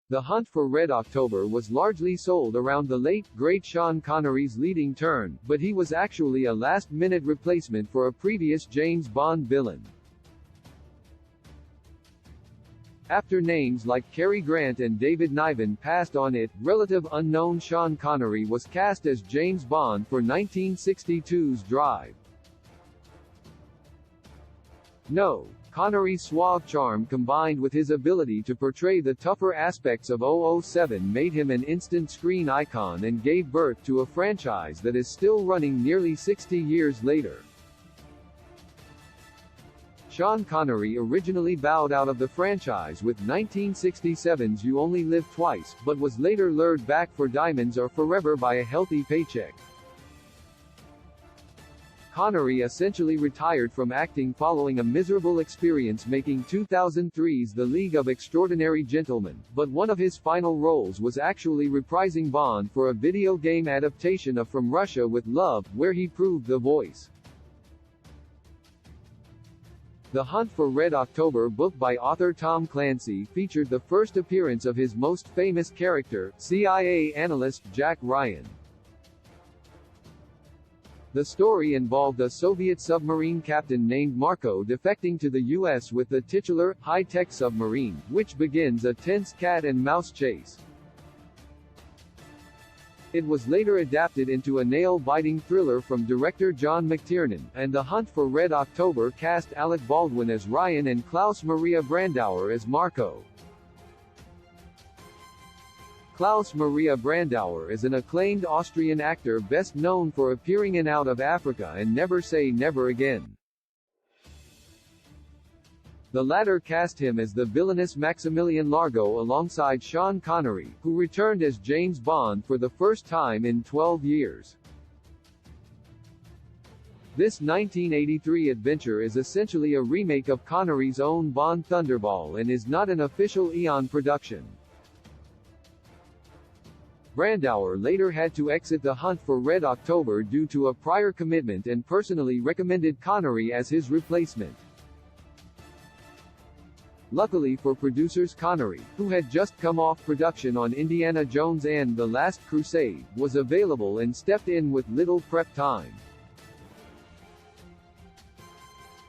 The Hunt for Red October was largely sold around the late, great Sean Connery's leading turn, but he was actually a last-minute replacement for a previous James Bond villain. After names like Cary Grant and David Niven passed on it, relative unknown Sean Connery was cast as James Bond for 1962's Drive. No. Connery's suave charm combined with his ability to portray the tougher aspects of 007 made him an instant screen icon and gave birth to a franchise that is still running nearly 60 years later. Sean Connery originally bowed out of the franchise with 1967's You Only Live Twice, but was later lured back for Diamonds Are Forever by a healthy paycheck. Connery essentially retired from acting following a miserable experience making 2003's The League of Extraordinary Gentlemen, but one of his final roles was actually reprising Bond for a video game adaptation of From Russia with Love, where he proved the voice. The Hunt for Red October book by author Tom Clancy featured the first appearance of his most famous character, CIA analyst Jack Ryan. The story involved a Soviet submarine captain named Marco defecting to the U.S. with the titular, high-tech submarine, which begins a tense cat-and-mouse chase. It was later adapted into a nail-biting thriller from director John McTiernan, and The Hunt for Red October cast Alec Baldwin as Ryan and Klaus Maria Brandauer as Marco. Klaus Maria Brandauer is an acclaimed Austrian actor best known for appearing in Out of Africa and Never Say Never Again. The latter cast him as the villainous Maximilian Largo alongside Sean Connery, who returned as James Bond for the first time in 12 years. This 1983 adventure is essentially a remake of Connery's own Bond Thunderball and is not an official Eon production. Brandauer later had to exit The Hunt for Red October due to a prior commitment and personally recommended Connery as his replacement. Luckily for producers, Connery, who had just come off production on Indiana Jones and The Last Crusade, was available and stepped in with little prep time.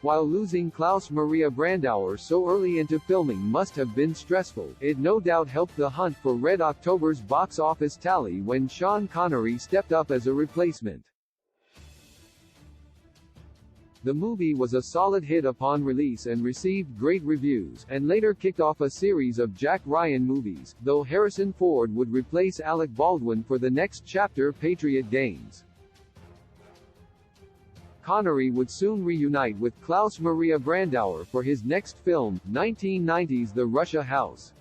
While losing Klaus Maria Brandauer so early into filming must have been stressful, it no doubt helped The Hunt for Red October's box office tally when Sean Connery stepped up as a replacement. The movie was a solid hit upon release and received great reviews, and later kicked off a series of Jack Ryan movies, though Harrison Ford would replace Alec Baldwin for the next chapter, Patriot Games. Connery would soon reunite with Klaus Maria Brandauer for his next film, 1990's The Russia House.